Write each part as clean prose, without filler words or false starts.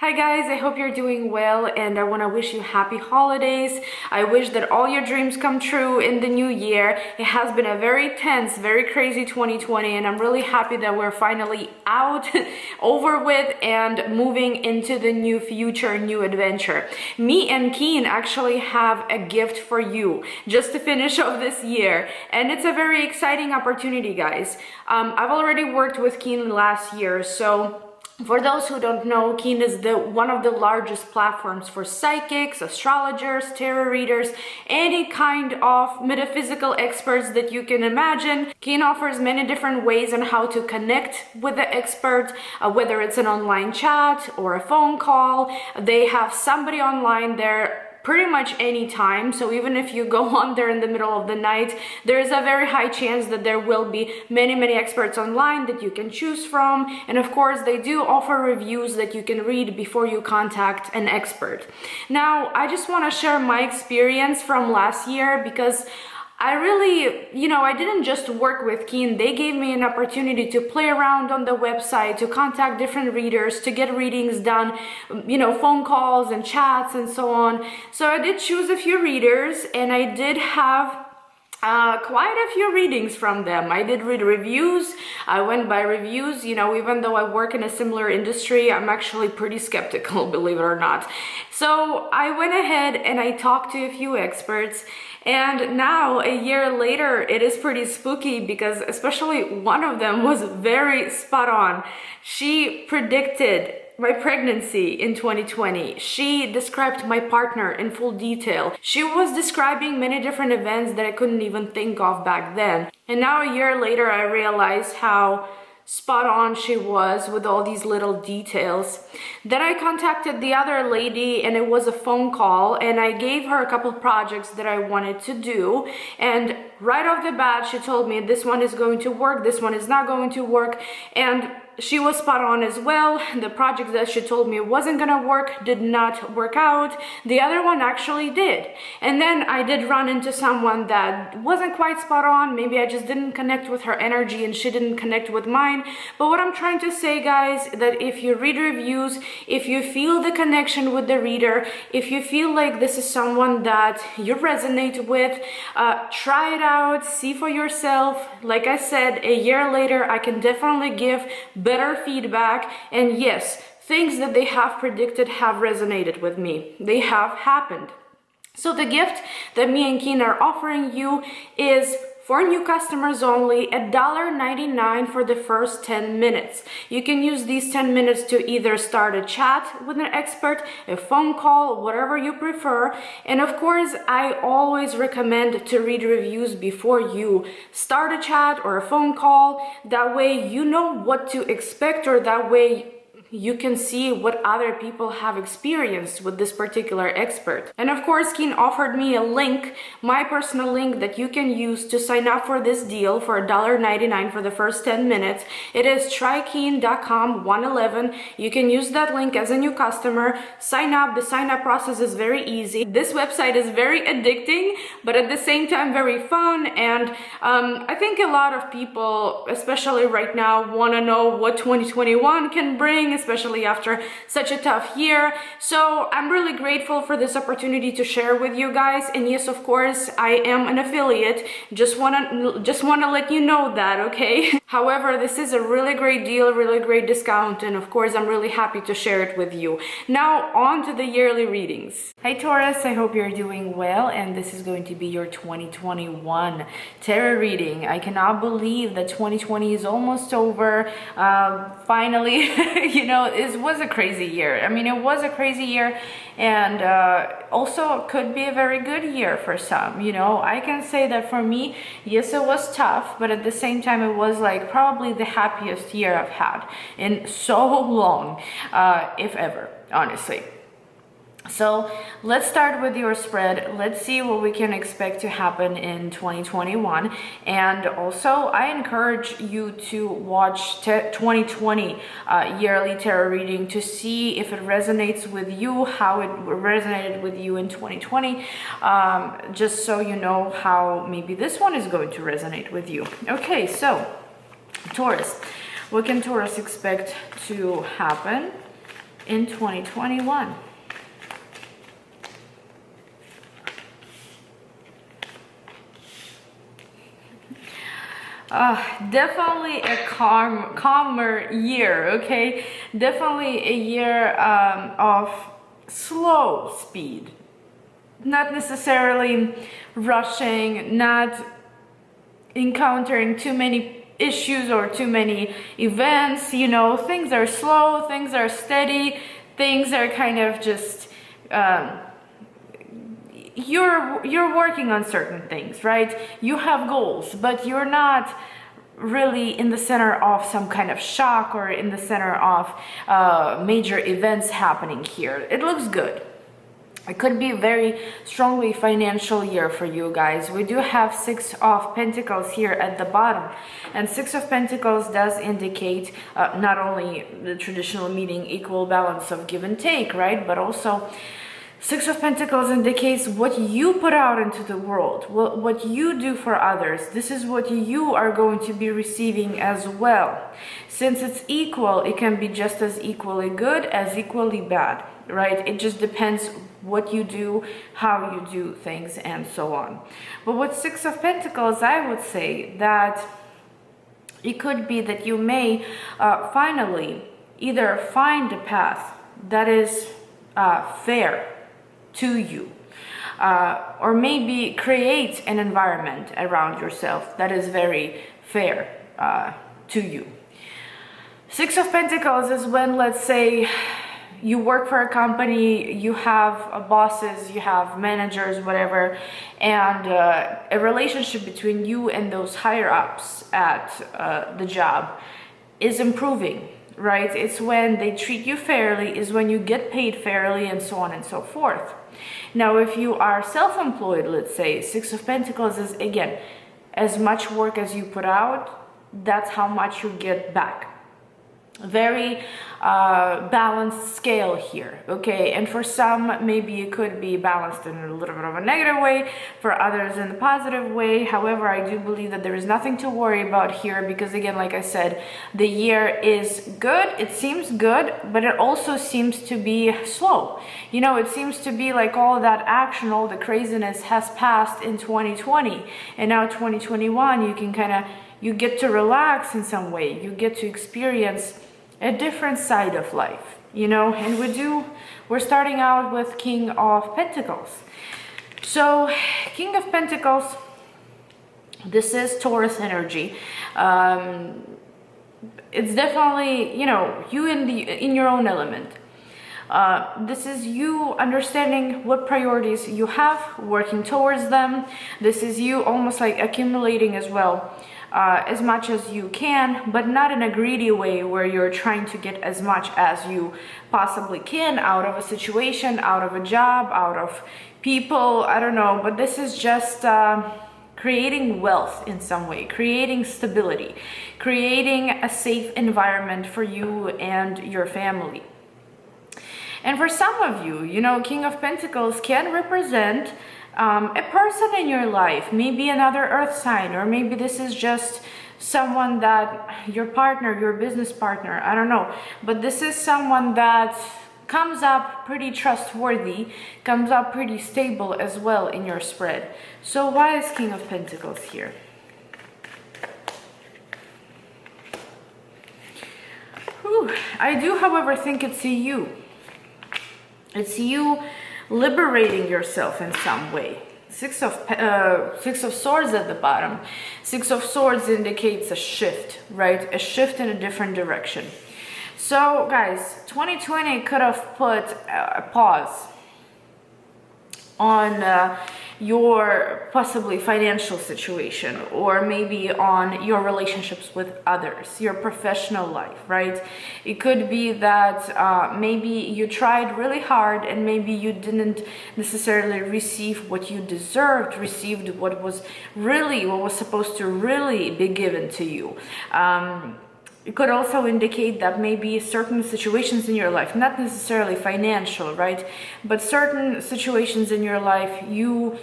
Hi guys, I hope you're doing well and I want to wish you happy holidays. I wish that all your dreams come true in the new year. It has been a very tense, very crazy 2020 and I'm really happy that we're finally out, over with and moving into the new future, new adventure. Me and Keen actually have a gift for you just to finish off this year and it's a very exciting opportunity, guys. I've already worked with Keen last year, so for those who don't know, Keen is one of the largest platforms for psychics, astrologers, tarot readers, any kind of metaphysical experts that you can imagine. Keen offers many different ways on how to connect with the expert, whether it's an online chat or a phone call. They have somebody online there pretty much any time, so even if you go on there in the middle of the night, there is a very high chance that there will be many experts online that you can choose from. And of course they do offer reviews that you can read before you contact an expert. Now I just want to share my experience from last year, because I really, I didn't just work with Keen. They gave me an opportunity to play around on the website, to contact different readers, to get readings done, phone calls and chats and so on. So I did choose a few readers and I did have quite a few readings from them. I did read reviews. I went by reviews. Even though I work in a similar industry, I'm actually pretty skeptical, believe it or not. So I went ahead and I talked to a few experts. And now, a year later, it is pretty spooky because especially one of them was very spot on. She predicted my pregnancy in 2020. She described my partner in full detail. She was describing many different events that I couldn't even think of back then. And now a year later, I realized how spot on she was with all these little details. Then I contacted the other lady and it was a phone call and I gave her a couple of projects that I wanted to do, and right off the bat she told me this one is going to work, this one is not going to work, and she was spot on as well. The project that she told me wasn't gonna work did not work out. The other one actually did. And then I did run into someone that wasn't quite spot on. Maybe I just didn't connect with her energy and she didn't connect with mine. But what I'm trying to say, guys, that if you read reviews, if you feel the connection with the reader, if you feel like this is someone that you resonate with, try it out, see for yourself. Like I said, a year later, I can definitely give better feedback, and yes, things that they have predicted have resonated with me. They have happened. So the gift that me and Keen are offering you is for new customers only, $1.99 for the first 10 minutes. You can use these 10 minutes to either start a chat with an expert, a phone call, whatever you prefer. And of course, I always recommend to read reviews before you start a chat or a phone call. That way you know what to expect, or that way you can see what other people have experienced with this particular expert. And of course, Keen offered me a link, my personal link, that you can use to sign up for this deal for $1.99 for the first 10 minutes. It is trykeen.com/111. You can use that link as a new customer, sign up. The sign up process is very easy. This website is very addicting, but at the same time very fun. And I think a lot of people, especially right now, want to know what 2021 can bring, especially after such a tough year. So I'm really grateful for this opportunity to share with you guys. And yes, of course, I am an affiliate. Just wanna let you know that, okay? However, this is a really great deal, really great discount, and of course, I'm really happy to share it with you. Now, on to the yearly readings. Hi Taurus, I hope you're doing well, and this is going to be your 2021 tarot reading. I cannot believe that 2020 is almost over. Finally, it was a crazy year. I mean, it was a crazy year, and also could be a very good year for some. I can say that for me, yes, it was tough, but at the same time, it was like probably the happiest year I've had in so long, if ever, honestly. So let's start with your spread. Let's see what we can expect to happen in 2021. And also, I encourage you to watch 2020 yearly tarot reading to see if it resonates with you, how it resonated with you in 2020, just so you know how maybe this one is going to resonate with you. Okay, so Taurus, what can Taurus expect to happen in 2021. Definitely a calmer year, okay? Definitely a year of slow speed. Not necessarily rushing, not encountering too many issues or too many events. You know, things are slow, things are steady, things are kind of just you're working on certain things, right? You have goals, but you're not really in the center of some kind of shock or in the center of major events happening here. It looks good. It could be a very strongly financial year for you guys. We do have Six of Pentacles here at the bottom. And Six of Pentacles does indicate not only the traditional meaning equal balance of give and take, right? But also Six of Pentacles indicates what you put out into the world, what you do for others. This is what you are going to be receiving as well. Since it's equal, it can be just as equally good as equally bad, right? It just depends what you do, how you do things, and so on. But with Six of Pentacles, I would say that it could be that you may finally either find a path that is fair to you, or maybe create an environment around yourself that is very fair to you. Six of Pentacles is when, let's say, you work for a company, you have bosses, you have managers, whatever, and a relationship between you and those higher ups at the job is improving, right? It's when they treat you fairly, is when you get paid fairly, and so on and so forth. Now, if you are self-employed, let's say, Six of Pentacles is, again, as much work as you put out, that's how much you get back. Very balanced scale here, okay? And for some, maybe it could be balanced in a little bit of a negative way, for others in a positive way. However, I do believe that there is nothing to worry about here because, again, like I said, the year is good. It seems good, but it also seems to be slow. You know, it seems to be like all that action, all the craziness has passed in 2020, and now 2021, you can kind of, you get to relax in some way. You get to experience a different side of life, you know, and we're starting out with King of Pentacles. So King of Pentacles, this is Taurus energy. It's definitely, you know, you in your own element. This is you understanding what priorities you have, working towards them. This is you almost like accumulating as well, as much as you can, but not in a greedy way where you're trying to get as much as you possibly can out of a situation, out of a job, out of people, I don't know, but this is just creating wealth in some way, creating stability, creating a safe environment for you and your family. And for some of you, you know, King of Pentacles can represent a person in your life, maybe another earth sign, or maybe this is just someone that your partner, your business partner, I don't know, but this is someone that comes up pretty trustworthy, comes up pretty stable as well in your spread. So why is King of Pentacles here? Whew. I do, however, think it's you. It's you liberating yourself in some way. Six of Swords at the bottom. Six of Swords indicates a shift, right? A shift in a different direction. So guys, 2020 could have put a pause on your possibly financial situation, or maybe on your relationships with others, your professional life, right? It could be that maybe you tried really hard and maybe you didn't necessarily receive what you deserved, received what was supposed to really be given to you. It could also indicate that maybe certain situations in your life, not necessarily financial, right? But certain situations in your life, you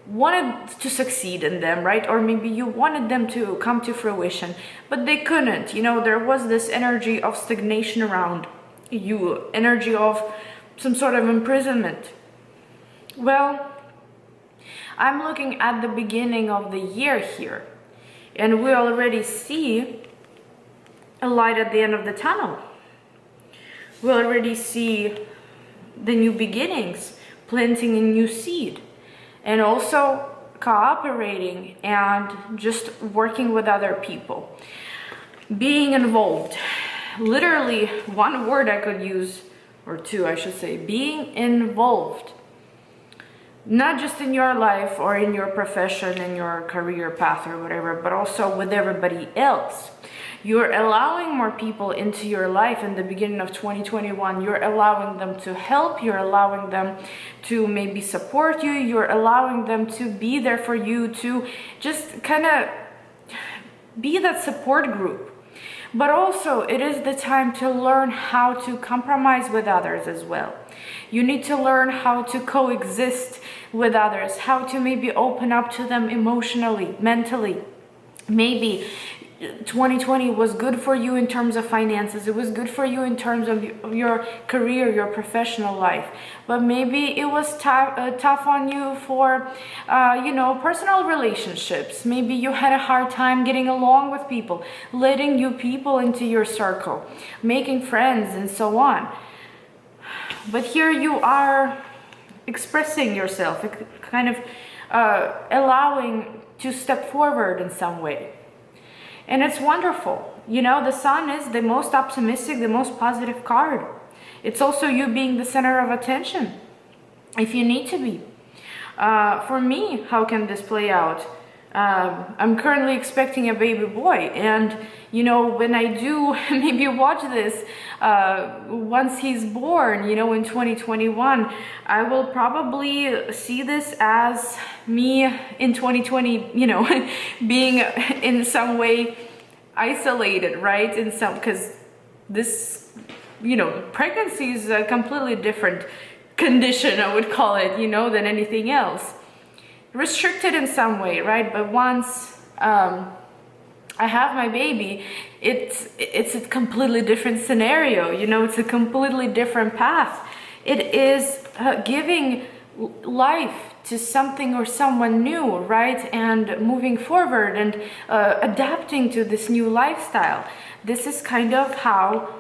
wanted to succeed in them, right? Or maybe you wanted them to come to fruition, but they couldn't. You know, there was this energy of stagnation around energy of some sort of imprisonment. Well, I'm looking at the beginning of the year here, and we already see a light at the end of the tunnel. We already see the new beginnings, planting a new seed, and also cooperating and just working with other people, being involved. Literally, one word I could use, or two I should say, being involved. Not just in your life or in your profession, in your career path or whatever, but also with everybody else. You're allowing more people into your life in the beginning of 2021. You're allowing them to help. You're allowing them to maybe support you. You're allowing them to be there for you, to just kind of be that support group. But also, it is the time to learn how to compromise with others as well. You need to learn how to coexist with others, how to maybe open up to them emotionally, mentally. Maybe 2020 was good for you in terms of finances. It was good for you in terms of your career, your professional life. But maybe it was tough on you for, personal relationships. Maybe you had a hard time getting along with people, letting new people into your circle, making friends, and so on. But here you are expressing yourself, kind of allowing to step forward in some way. And it's wonderful. The sun is the most optimistic, the most positive card. It's also you being the center of attention, if you need to be. For me, how can this play out? I'm currently expecting a baby boy, and when I do maybe watch this, once he's born, in 2021, I will probably see this as me in 2020, being in some way isolated, right? Because this, pregnancy is a completely different condition, I would call it, than anything else. Restricted in some way, right? But once I have my baby, it's a completely different scenario. It's a completely different path. It is giving life to something or someone new, right? And moving forward and adapting to this new lifestyle. This is kind of how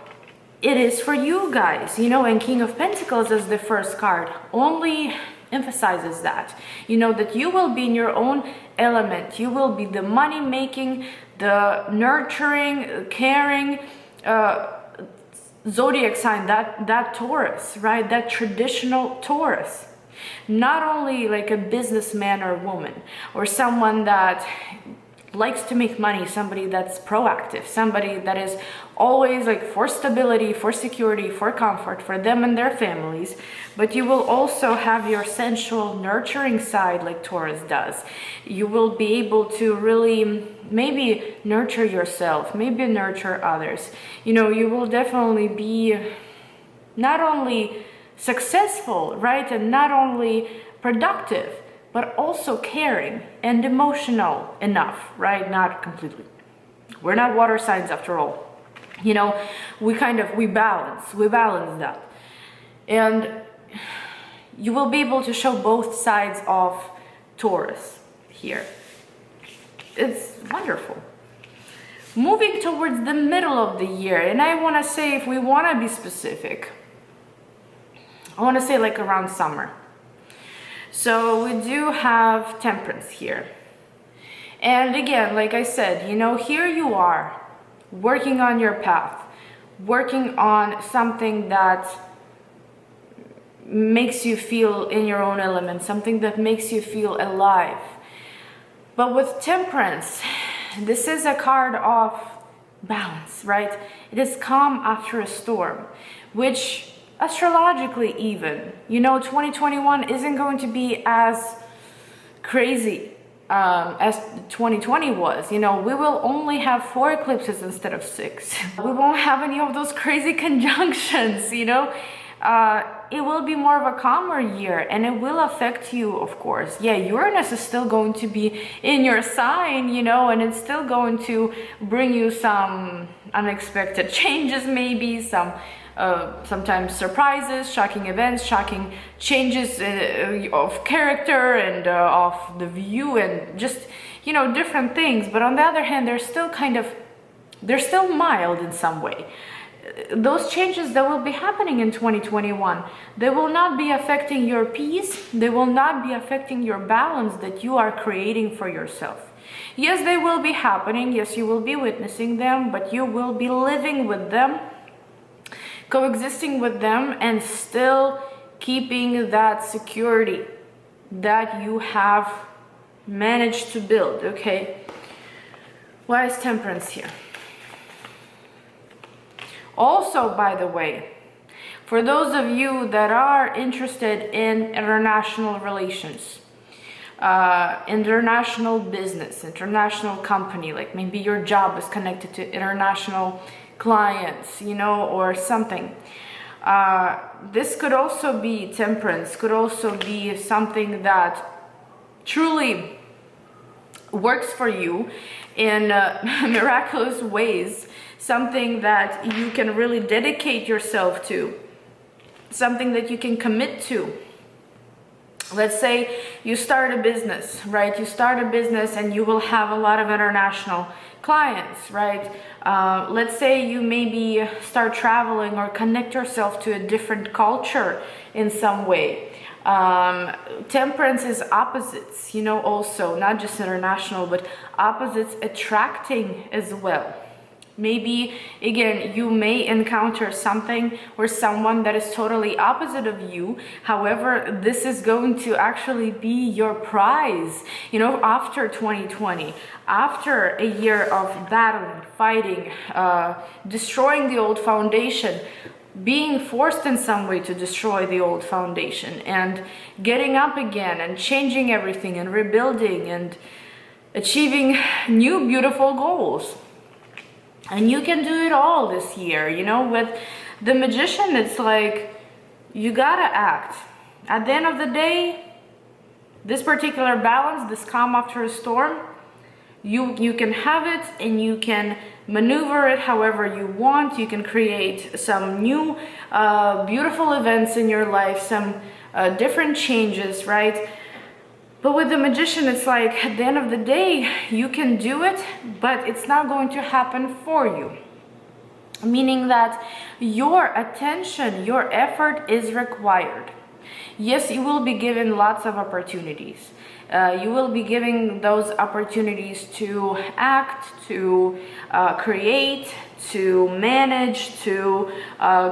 it is for you guys, and King of Pentacles as the first card only emphasizes that, that you will be in your own element. You will be the money making, the nurturing, caring zodiac sign, that Taurus, right? That traditional Taurus. Not only like a businessman or woman, or someone that likes to make money, somebody that's proactive, somebody that is always like for stability, for security, for comfort, for them and their families. But you will also have your sensual, nurturing side like Taurus does. You will be able to really maybe nurture yourself, maybe nurture others. You will definitely be not only successful, right, and not only productive, but also caring and emotional enough, right? Not completely. We're not water signs after all. We balance that. And you will be able to show both sides of Taurus here. It's wonderful. Moving towards the middle of the year, and I want to say, if we want to be specific, I want to say like around summer. So we do have Temperance here. And again, like I said, here you are working on your path, working on something that makes you feel in your own element, something that makes you feel alive. But with Temperance, this is a card of balance, right? It is calm after a storm, which astrologically even, 2021 isn't going to be as crazy as 2020 was. We will only have 4 eclipses instead of 6. We won't have any of those crazy conjunctions, It will be more of a calmer year, and it will affect you, of course. Yeah, Uranus is still going to be in your sign, and it's still going to bring you some unexpected changes, maybe some sometimes surprises, shocking events, shocking changes of character and of the view, and just, you know, different things. But on the other hand, they're still mild in some way. Those changes that will be happening in 2021, they will not be affecting your peace. They will not be affecting your balance that you are creating for yourself. Yes, they will be happening. Yes, you will be witnessing them, but you will be living with them, coexisting with them, and still keeping that security that you have managed to build, okay? Why is Temperance here? Also, by the way, for those of you that are interested in international relations, international business, international company, like maybe your job is connected to international clients, you know, or something. This could also be Temperance, could also be something that truly works for you in miraculous ways, something that you can really dedicate yourself to, something that you can commit to. Let's say you start a business, right? You start a business and you will have a lot of international clients, right? Let's say you maybe start traveling or connect yourself to a different culture in some way. Temperance is opposites, you know, also not just international, but opposites attracting as well. Maybe, again, you may encounter something or someone that is totally opposite of you. However, this is going to actually be your prize, you know, after 2020, after a year of battling, fighting, destroying the old foundation, being forced in some way to destroy the old foundation, and getting up again and changing everything and rebuilding and achieving new beautiful goals. And you can do it all this year, you know. With the Magician, it's like you gotta act. At the end of the day, this particular balance, this calm after a storm, you can have it and you can maneuver it however you want. You can create some new beautiful events in your life, some different changes, right? But with the Magician, it's like at the end of the day, you can do it, but it's not going to happen for you. Meaning that your attention, your effort is required. Yes, you will be given lots of opportunities. You will be given those opportunities to act, to create, to manage, to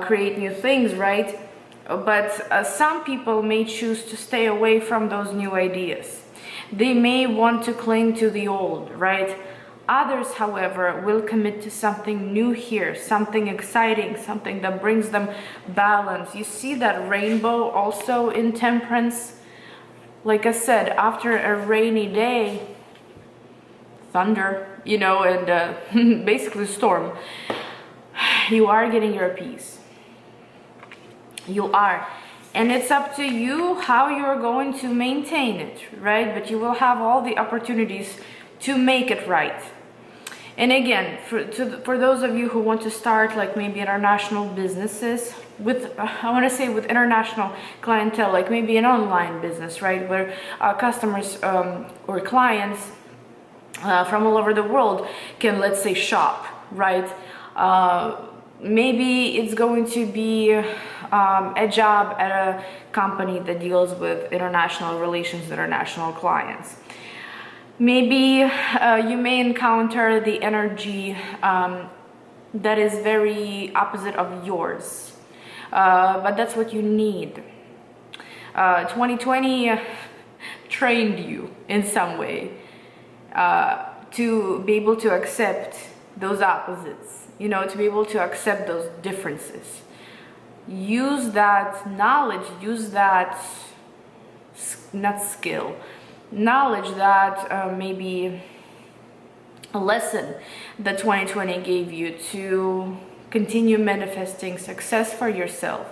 create new things, right? But some people may choose to stay away from those new ideas. They may want to cling to the old, right? Others, however, will commit to something new here, something exciting, something that brings them balance. You see that rainbow also in Temperance? Like I said, after a rainy day, thunder, you know, and basically storm, you are getting your peace. You are. And it's up to you how you're going to maintain it, right? But you will have all the opportunities to make it right. And again, for those of you who want to start like maybe international businesses with, I want to say with international clientele, like maybe an online business, right? Where customers or clients from all over the world can, let's say, shop, right? Maybe it's going to be a job at a company that deals with international relations, international clients. Maybe you may encounter the energy that is very opposite of yours, but that's what you need. 2020 trained you in some way to be able to accept those opposites, you know, to be able to accept those differences. Use that knowledge, use that, not skill, knowledge that maybe a lesson that 2020 gave you to continue manifesting success for yourself.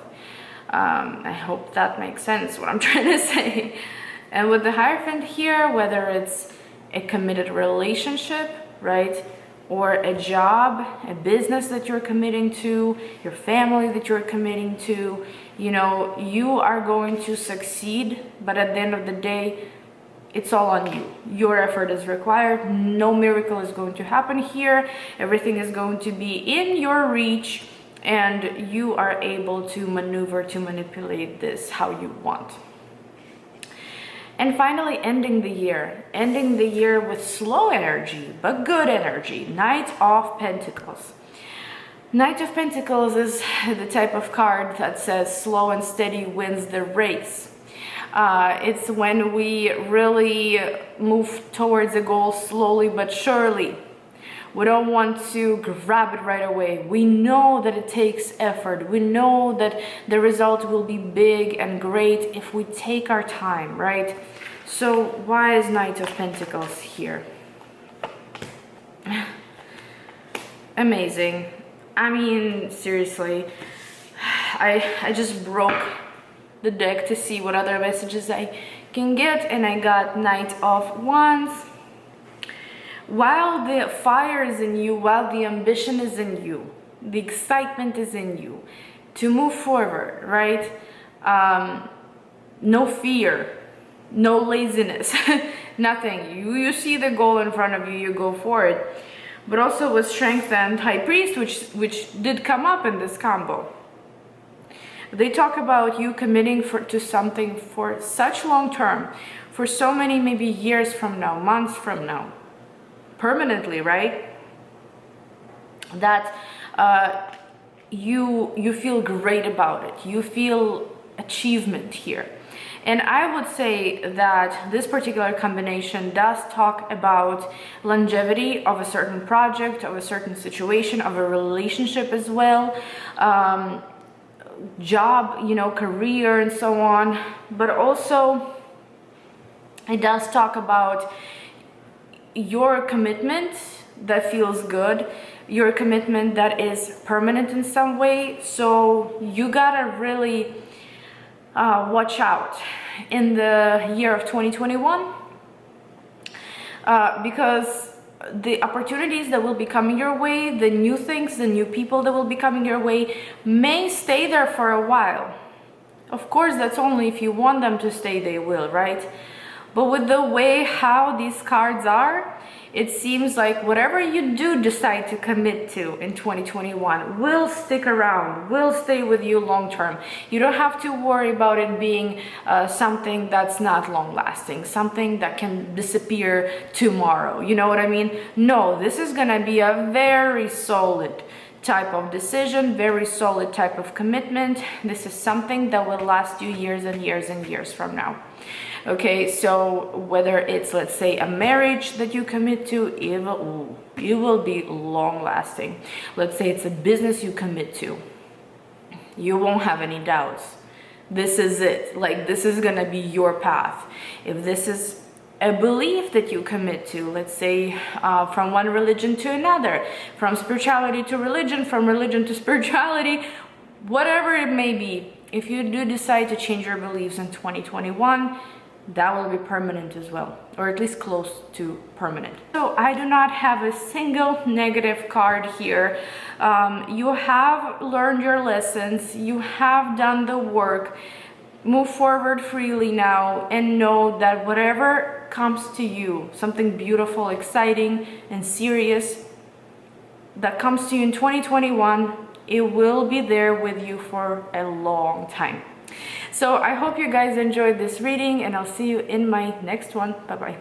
I hope that makes sense what I'm trying to say. And with the Hierophant here, whether it's a committed relationship, right, or a job, a business that you're committing to, your family that you're committing to, you know, you are going to succeed, but at the end of the day, it's all on you. Your effort is required. No miracle is going to happen here. Everything is going to be in your reach, and you are able to maneuver, to manipulate this how you want. And finally, ending the year with slow energy, but good energy. Knight of Pentacles. Knight of Pentacles is the type of card that says slow and steady wins the race. It's when we really move towards a goal slowly but surely. We don't want to grab it right away. We know that it takes effort. We know that the result will be big and great if we take our time, right? So why is Knight of Pentacles here? Amazing. I mean, seriously, I just broke the deck to see what other messages I can get, and I got Knight of Wands. While the fire is in you, while the ambition is in you, the excitement is in you to move forward, right? No fear, no laziness, nothing. You see the goal in front of you, you go for it. But also with Strength and High Priest, which did come up in this combo. They talk about you committing to something for such long term, for so many maybe years from now, months from now, permanently, right? That you feel great about it. You feel achievement here. And I would say that this particular combination does talk about longevity of a certain project, of a certain situation, of a relationship as well, job, you know, career and so on. But also it does talk about your commitment that feels good, your commitment that is permanent in some way. So you gotta really watch out in the year of 2021 because the opportunities that will be coming your way, the new things, the new people that will be coming your way may stay there for a while. Of course, that's only if you want them to stay, they will, right? But with the way how these cards are, it seems like whatever you do decide to commit to in 2021 will stick around, will stay with you long term. You don't have to worry about it being something that's not long lasting, something that can disappear tomorrow. You know what I mean? No, this is gonna be a very solid type of decision, very solid type of commitment. This is something that will last you years and years and years from now. Okay, so whether it's, let's say, a marriage that you commit to, it will be long lasting. Let's say it's a business you commit to, you won't have any doubts. This is it. Like, this is gonna be your path. If this is a belief that you commit to, let's say from one religion to another, from spirituality to religion, from religion to spirituality, whatever it may be, if you do decide to change your beliefs in 2021, that will be permanent as well, or at least close to permanent. So I do not have a single negative card here. You have learned your lessons, you have done the work. Move forward freely now and know that whatever comes to you, something beautiful, exciting, and serious that comes to you in 2021, it will be there with you for a long time. So I hope you guys enjoyed this reading, and I'll see you in my next one. Bye-bye.